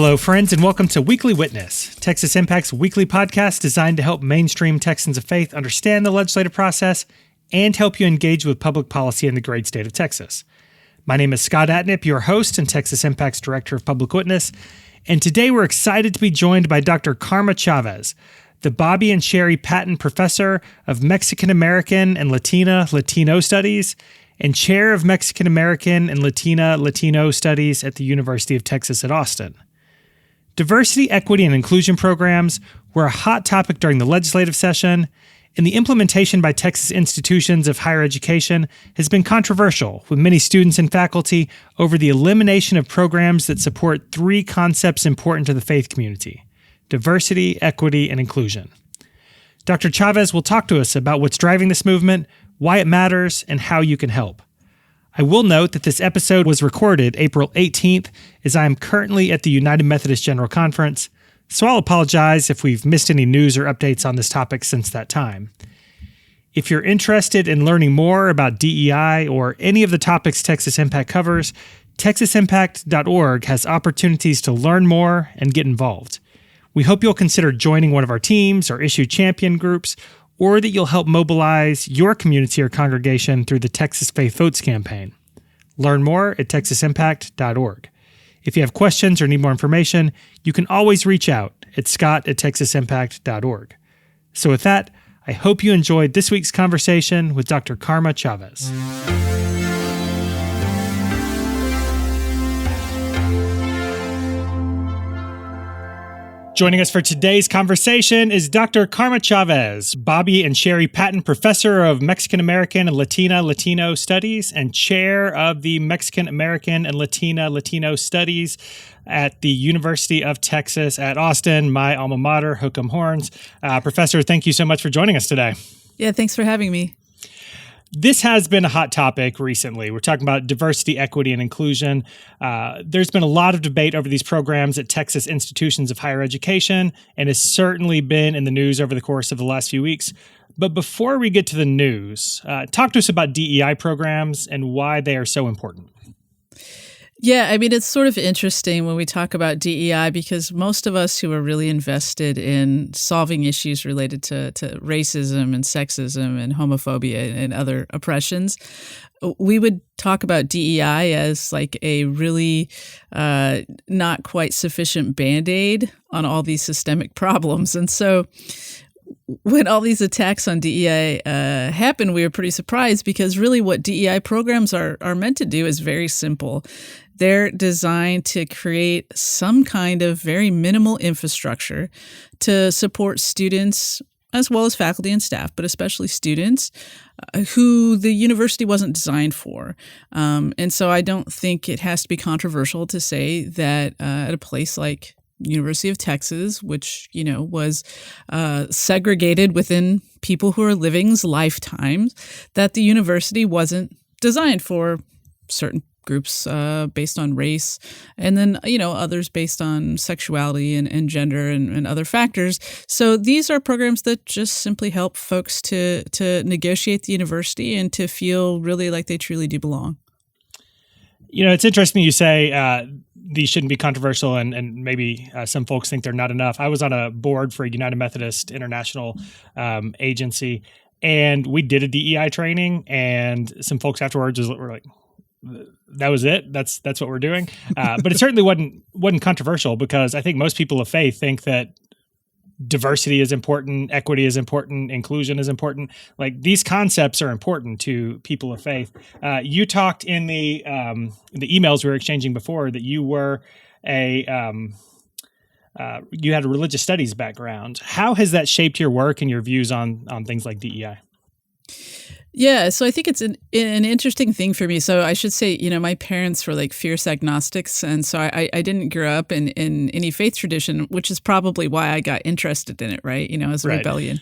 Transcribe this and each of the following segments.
Hello, friends, and welcome to Weekly Witness, Texas Impact's weekly podcast designed to help mainstream Texans of faith understand the legislative process and help you engage with public policy in the great state of Texas. My name is Scott Atnip, your host and Texas Impact's Director of Public Witness, and today we're excited to be joined by Dr. Karma Chávez, the Bobby and Sherri Patton Professor of Mexican American and Latino Studies and Chair of Mexican American and Latino Studies at the University of Texas at Austin. Diversity, equity, and inclusion programs were a hot topic during the legislative session, and the implementation by Texas institutions of higher education has been controversial, with many students and faculty over the elimination of programs that support three concepts important to the faith community: diversity, equity, and inclusion. Dr. Chávez will talk to us about what's driving this movement, why it matters, and how you can help. I will note that this episode was recorded April 18th, as I am currently at the United Methodist General Conference, so I'll apologize if we've missed any news or updates on this topic since that time. If you're interested in learning more about DEI or any of the topics Texas Impact covers, texasimpact.org has opportunities to learn more and get involved. We hope you'll consider joining one of our teams or issue champion groups, or that you'll help mobilize your community or congregation through the Texas Faith Votes campaign. Learn more at texasimpact.org. If you have questions or need more information, you can always reach out at scott@texasimpact.org. So with that, I hope you enjoyed this week's conversation with Dr. Karma Chávez. Joining us for today's conversation is Dr. Karma Chávez, Bobby and Sherri Patton Professor of Mexican American and Latino Studies and Chair of the Mexican American and Latino Studies at the University of Texas at Austin, my alma mater, Hook 'em Horns. Professor, thank you so much for joining us today. Yeah, thanks for having me. This has been a hot topic recently. We're talking about diversity, equity, and inclusion. There's been a lot of debate over these programs at Texas institutions of higher education, and has certainly been in the news over the course of the last few weeks. But before we get to the news, talk to us about DEI programs and why they are so important. Yeah, I mean, it's sort of interesting when we talk about DEI because most of us who are really invested in solving issues related to racism and sexism and homophobia and other oppressions, we would talk about DEI as like a really not quite sufficient Band-Aid on all these systemic problems. And so when all these attacks on DEI happened, we were pretty surprised because really what DEI programs are meant to do is very simple. They're designed to create some kind of very minimal infrastructure to support students as well as faculty and staff, but especially students who the university wasn't designed for. And so I don't think it has to be controversial to say that at a place like University of Texas, which, was segregated within people who are living's lifetimes, that the university wasn't designed for certain groups based on race, and then, others based on sexuality and gender and other factors. So these are programs that just simply help folks to negotiate the university and to feel really like they truly do belong. It's interesting you say these shouldn't be controversial and maybe some folks think they're not enough. I was on a board for a United Methodist International agency, and we did a DEI training, and some folks afterwards were like, that was it. That's what we're doing. But it certainly wasn't controversial because I think most people of faith think that diversity is important, equity is important, inclusion is important. Like these concepts are important to people of faith. You talked in the emails we were exchanging before that you were you had a religious studies background. How has that shaped your work and your views on things like DEI? Yeah, so I think it's an interesting thing for me. So I should say, my parents were like fierce agnostics, and so I didn't grow up in any faith tradition, which is probably why I got interested in it, right? As a rebellion.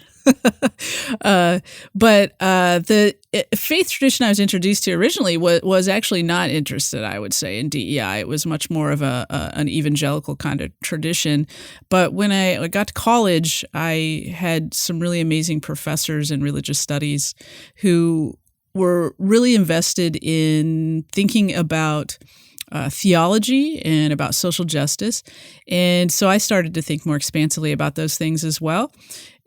But the faith tradition I was introduced to originally was actually not interested, I would say, in DEI. It was much more of an evangelical kind of tradition. But when I got to college, I had some really amazing professors in religious studies who were really invested in thinking about theology and about social justice. And so I started to think more expansively about those things as well.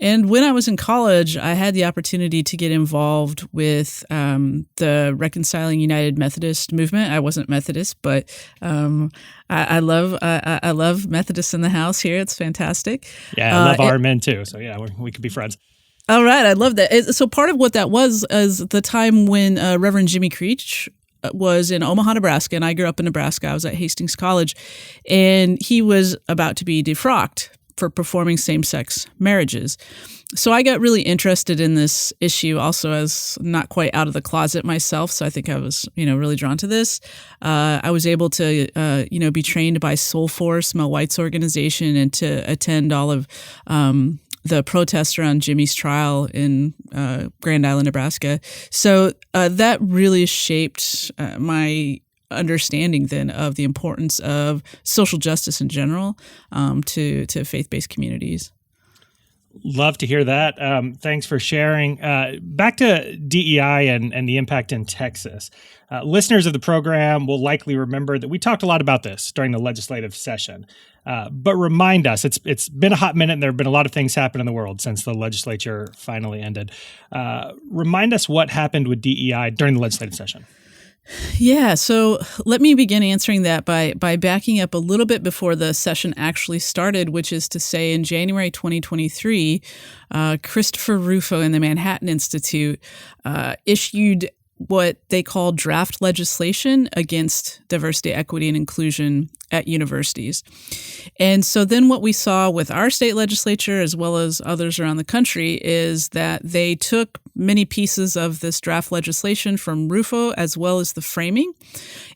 And when I was in college, I had the opportunity to get involved with the Reconciling United Methodist movement. I wasn't Methodist, but I love Methodists in the house here. It's fantastic. Yeah, I love our men too. So yeah, we could be friends. All right, I love that. So part of what that was is the time when Reverend Jimmy Creech was in Omaha, Nebraska, and I grew up in Nebraska. I was at Hastings College, and he was about to be defrocked for performing same-sex marriages. So I got really interested in this issue also as not quite out of the closet myself. So I think I was, really drawn to this. I was able to, be trained by Soul Force, Mel White's organization, and to attend all of the protests around Jimmy's trial in Grand Island, Nebraska. So that really shaped my understanding then of the importance of social justice in general to faith-based communities. Love to hear that. Thanks for sharing. Back to DEI and the impact in Texas. Listeners of the program will likely remember that we talked a lot about this during the legislative session. But remind us, it's been a hot minute and there have been a lot of things happen in the world since the legislature finally ended. Remind us what happened with DEI during the legislative session. Yeah, so let me begin answering that by backing up a little bit before the session actually started, which is to say in January 2023, Christopher Rufo and the Manhattan Institute issued what they call draft legislation against diversity, equity, and inclusion at universities. And so then what we saw with our state legislature, as well as others around the country, is that they took many pieces of this draft legislation from Rufo, as well as the framing,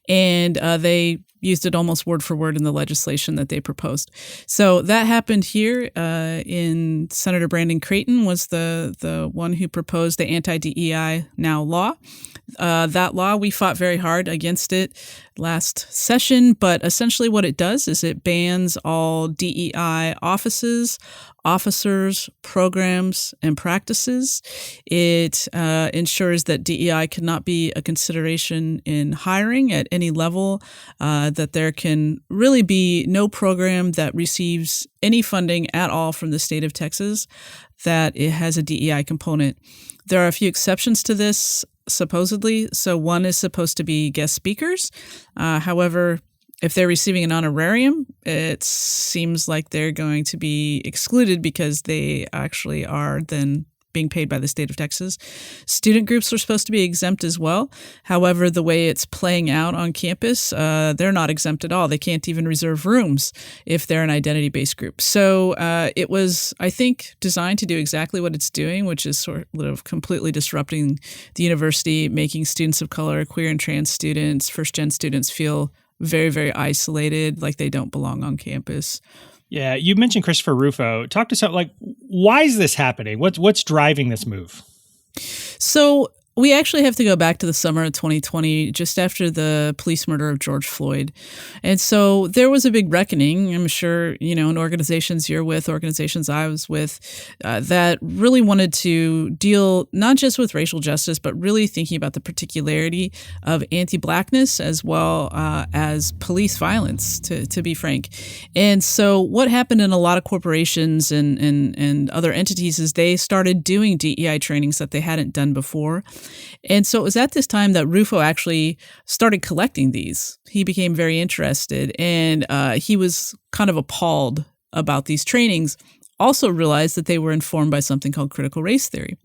and they used it almost word for word in the legislation that they proposed. So that happened here in Senator Brandon Creighton was the one who proposed the anti-DEI now law. That law, we fought very hard against it last session, but essentially what it does is it bans all DEI offices, officers, programs, and practices. It ensures that DEI cannot be a consideration in hiring at any level, that there can really be no program that receives any funding at all from the state of Texas that it has a DEI component. There are a few exceptions to this, supposedly. So one is supposed to be guest speakers. However, if they're receiving an honorarium, it seems like they're going to be excluded because they actually are then being paid by the state of Texas. Student groups are supposed to be exempt as well. However, the way it's playing out on campus, they're not exempt at all. They can't even reserve rooms if they're an identity-based group. So it was, I think, designed to do exactly what it's doing, which is sort of completely disrupting the university, making students of color, queer and trans students, first-gen students feel very, very isolated, like they don't belong on campus. Yeah, you mentioned Christopher Rufo. Talk to something why is this happening? What's driving this move? So we actually have to go back to the summer of 2020, just after the police murder of George Floyd. And so there was a big reckoning, I'm sure, in organizations you're with, organizations I was with, that really wanted to deal not just with racial justice, but really thinking about the particularity of anti-Blackness as well as police violence, to be frank. And so what happened in a lot of corporations and other entities is they started doing DEI trainings that they hadn't done before. And so it was at this time that Rufo actually started collecting these. He became very interested, and he was kind of appalled about these trainings, also realized that they were informed by something called critical race theory.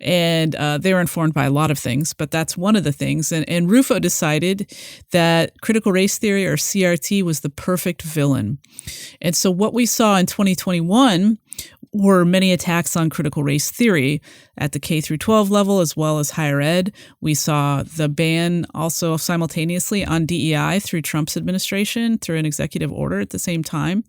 And they were informed by a lot of things, but that's one of the things. And Rufo decided that critical race theory, or CRT, was the perfect villain. And so what we saw in 2021 were many attacks on critical race theory at the K through 12 level as well as higher ed. We saw the ban also simultaneously on DEI through Trump's administration through an executive order at the same time.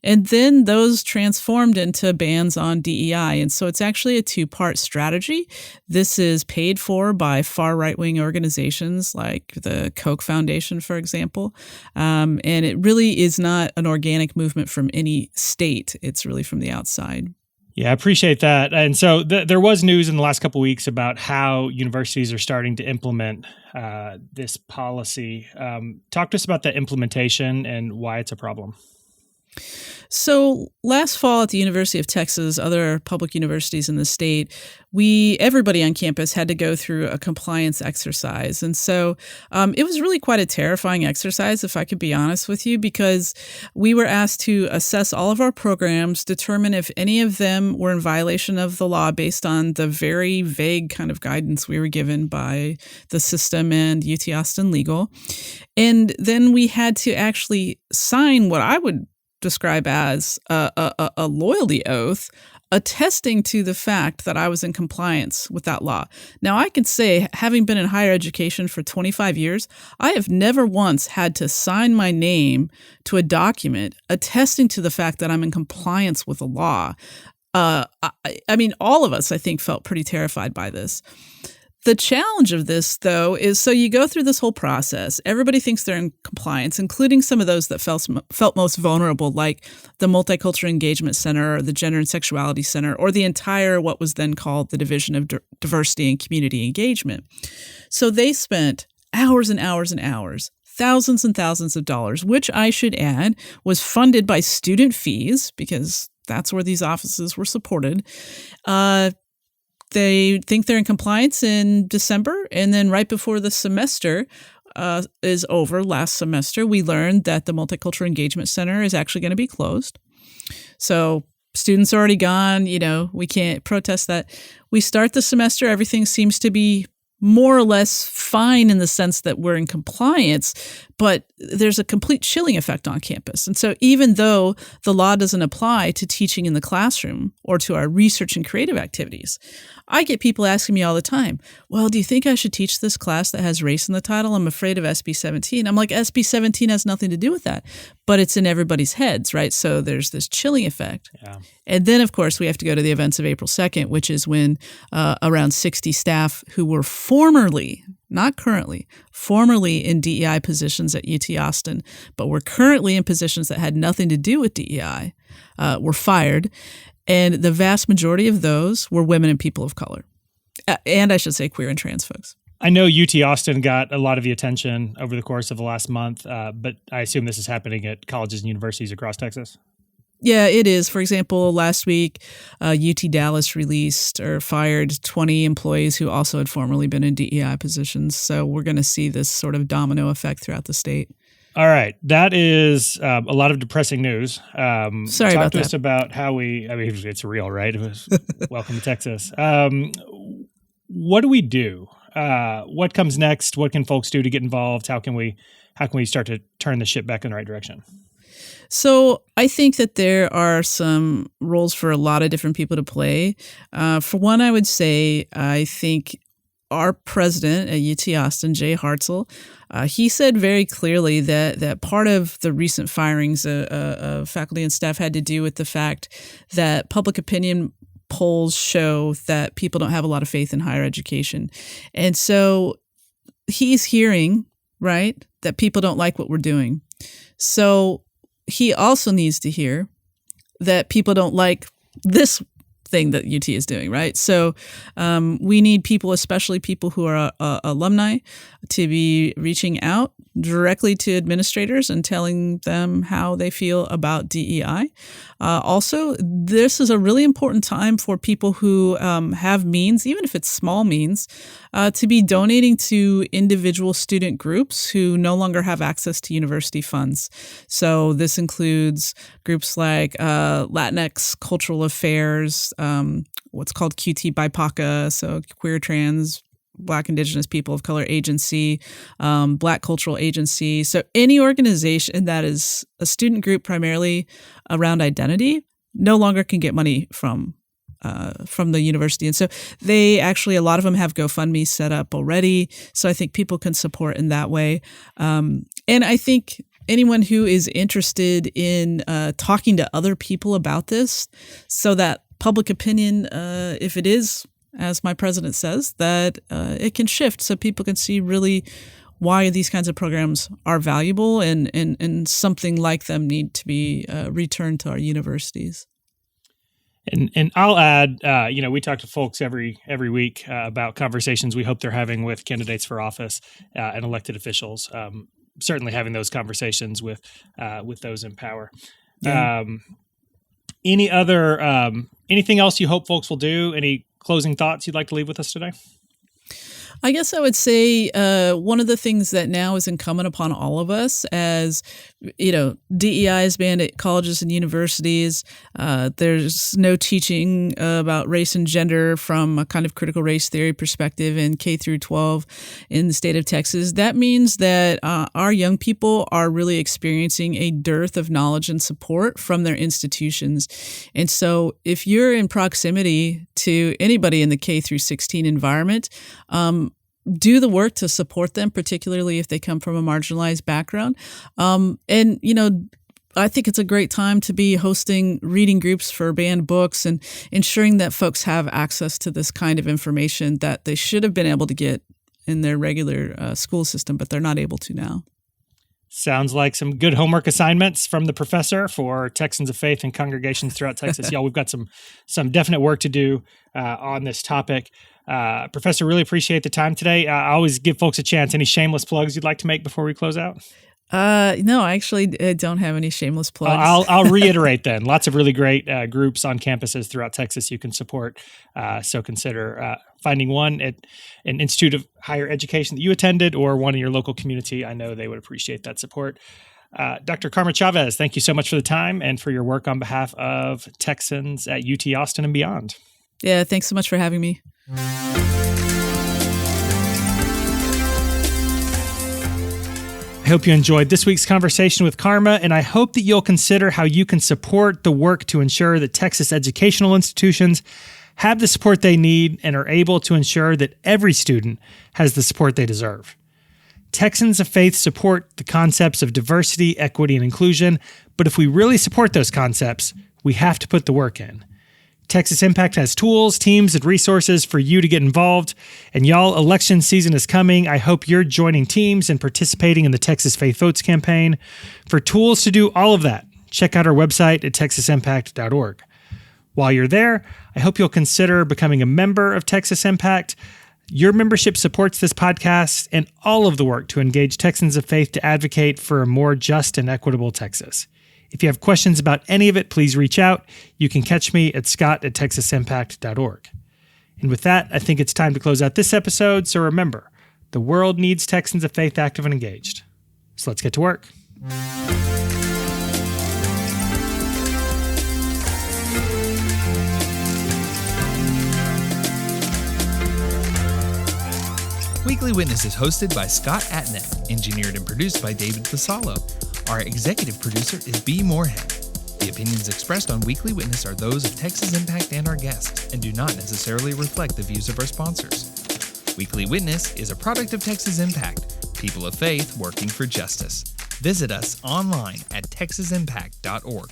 And then those transformed into bans on DEI. And so it's actually a two-part strategy. This is paid for by far right-wing organizations like the Koch Foundation, for example. And it really is not an organic movement from any state. It's really from the outside. Yeah, I appreciate that. And so there was news in the last couple of weeks about how universities are starting to implement this policy. Talk to us about the implementation and why it's a problem. So last fall at the University of Texas, other public universities in the state, everybody on campus had to go through a compliance exercise. And so it was really quite a terrifying exercise, if I could be honest with you, because we were asked to assess all of our programs, determine if any of them were in violation of the law based on the very vague kind of guidance we were given by the system and UT Austin Legal. And then we had to actually sign what I would describe as a loyalty oath, attesting to the fact that I was in compliance with that law. Now, I can say, having been in higher education for 25 years, I have never once had to sign my name to a document attesting to the fact that I'm in compliance with the law. I mean, all of us, I think, felt pretty terrified by this. The challenge of this, though, is so you go through this whole process. Everybody thinks they're in compliance, including some of those that felt most vulnerable, like the Multicultural Engagement Center or the Gender and Sexuality Center, or the entire what was then called the Division of Diversity and Community Engagement. So they spent hours and hours and hours, thousands and thousands of dollars, which I should add was funded by student fees because that's where these offices were supported. They think they're in compliance in December, and then right before the semester is over, last semester, we learned that the Multicultural Engagement Center is actually going to be closed. So students are already gone. We can't protest that. We start the semester, everything seems to be more or less fine in the sense that we're in compliance, but there's a complete chilling effect on campus. And so even though the law doesn't apply to teaching in the classroom or to our research and creative activities, I get people asking me all the time, well, do you think I should teach this class that has race in the title? I'm afraid of SB17. I'm like, SB17 has nothing to do with that, but it's in everybody's heads, right? So there's this chilling effect. Yeah. And then, of course, we have to go to the events of April 2nd, which is when around 60 staff who were formerly, not currently, formerly in DEI positions at UT Austin, but were currently in positions that had nothing to do with DEI, were fired. And the vast majority of those were women and people of color. And I should say queer and trans folks. I know UT Austin got a lot of the attention over the course of the last month, but I assume this is happening at colleges and universities across Texas. Yeah, it is. For example, last week, UT Dallas released or fired 20 employees who also had formerly been in DEI positions. So we're going to see this sort of domino effect throughout the state. All right. That is a lot of depressing news. Sorry about that. Talk to us about how it's real, right? It was welcome to Texas. What do we do? What comes next? What can folks do to get involved? How can we start to turn the ship back in the right direction? So I think that there are some roles for a lot of different people to play. For one, I would say I think our president at UT Austin, Jay Hartzell, he said very clearly that part of the recent firings of faculty and staff had to do with the fact that public opinion polls show that people don't have a lot of faith in higher education. And so he's hearing, right, that people don't like what we're doing. So he also needs to hear that people don't like this thing that UT is doing, right? So we need people, especially people who are alumni, to be reaching out directly to administrators and telling them how they feel about DEI. Also, this is a really important time for people who have means, even if it's small means, to be donating to individual student groups who no longer have access to university funds. So this includes groups like Latinx Cultural Affairs, what's called QT BIPOCA, so Queer, Trans, Black, Indigenous, People of Color Agency, Black Cultural Agency. So any organization that is a student group primarily around identity no longer can get money from the university. And so they actually, a lot of them have GoFundMe set up already. So I think people can support in that way. And I think anyone who is interested in talking to other people about this so that public opinion, if it is, as my president says, that it can shift so people can see really why these kinds of programs are valuable and something like them need to be returned to our universities. And I'll add, we talk to folks every week about conversations we hope they're having with candidates for office and elected officials. Certainly having those conversations with those in power. Yeah. Anything else you hope folks will do? Any closing thoughts you'd like to leave with us today? I guess I would say one of the things that now is incumbent upon all of us, as DEI is banned at colleges and universities. There's no teaching about race and gender from a kind of critical race theory perspective in K through 12 in the state of Texas. That means that our young people are really experiencing a dearth of knowledge and support from their institutions. And so if you're in proximity to anybody in the K through 16 environment, do the work to support them, particularly if they come from a marginalized background. I think it's a great time to be hosting reading groups for banned books and ensuring that folks have access to this kind of information that they should have been able to get in their regular school system, but they're not able to now. Sounds like some good homework assignments from the professor for Texans of Faith and congregations throughout Texas. Y'all, we've got some definite work to do on this topic. Professor, really appreciate the time today. I always give folks a chance. Any shameless plugs you'd like to make before we close out? No, I actually don't have any shameless plugs. I'll reiterate then. Lots of really great groups on campuses throughout Texas you can support. So consider finding one at an institute of higher education that you attended or one in your local community. I know they would appreciate that support. Dr. Karma Chávez, thank you so much for the time and for your work on behalf of Texans at UT Austin and beyond. Yeah, thanks so much for having me. I hope you enjoyed this week's conversation with Karma, and I hope that you'll consider how you can support the work to ensure that Texas educational institutions have the support they need and are able to ensure that every student has the support they deserve. Texans of Faith support the concepts of diversity, equity, and inclusion, but if we really support those concepts, we have to put the work in. Texas Impact has tools, teams, and resources for you to get involved. And y'all, election season is coming. I hope you're joining teams and participating in the Texas Faith Votes campaign. For tools to do all of that, check out our website at texasimpact.org. While you're there, I hope you'll consider becoming a member of Texas Impact. Your membership supports this podcast and all of the work to engage Texans of Faith to advocate for a more just and equitable Texas. If you have questions about any of it, please reach out. You can catch me at scott@texasimpact.org. And with that, I think it's time to close out this episode. So remember, the world needs Texans of Faith active and engaged. So let's get to work. Weekly Witness is hosted by Scott Atnet, engineered and produced by David Fasalo. Our executive producer is B. Moorhead. The opinions expressed on Weekly Witness are those of Texas Impact and our guests, and do not necessarily reflect the views of our sponsors. Weekly Witness is a product of Texas Impact, people of faith working for justice. Visit us online at texasimpact.org.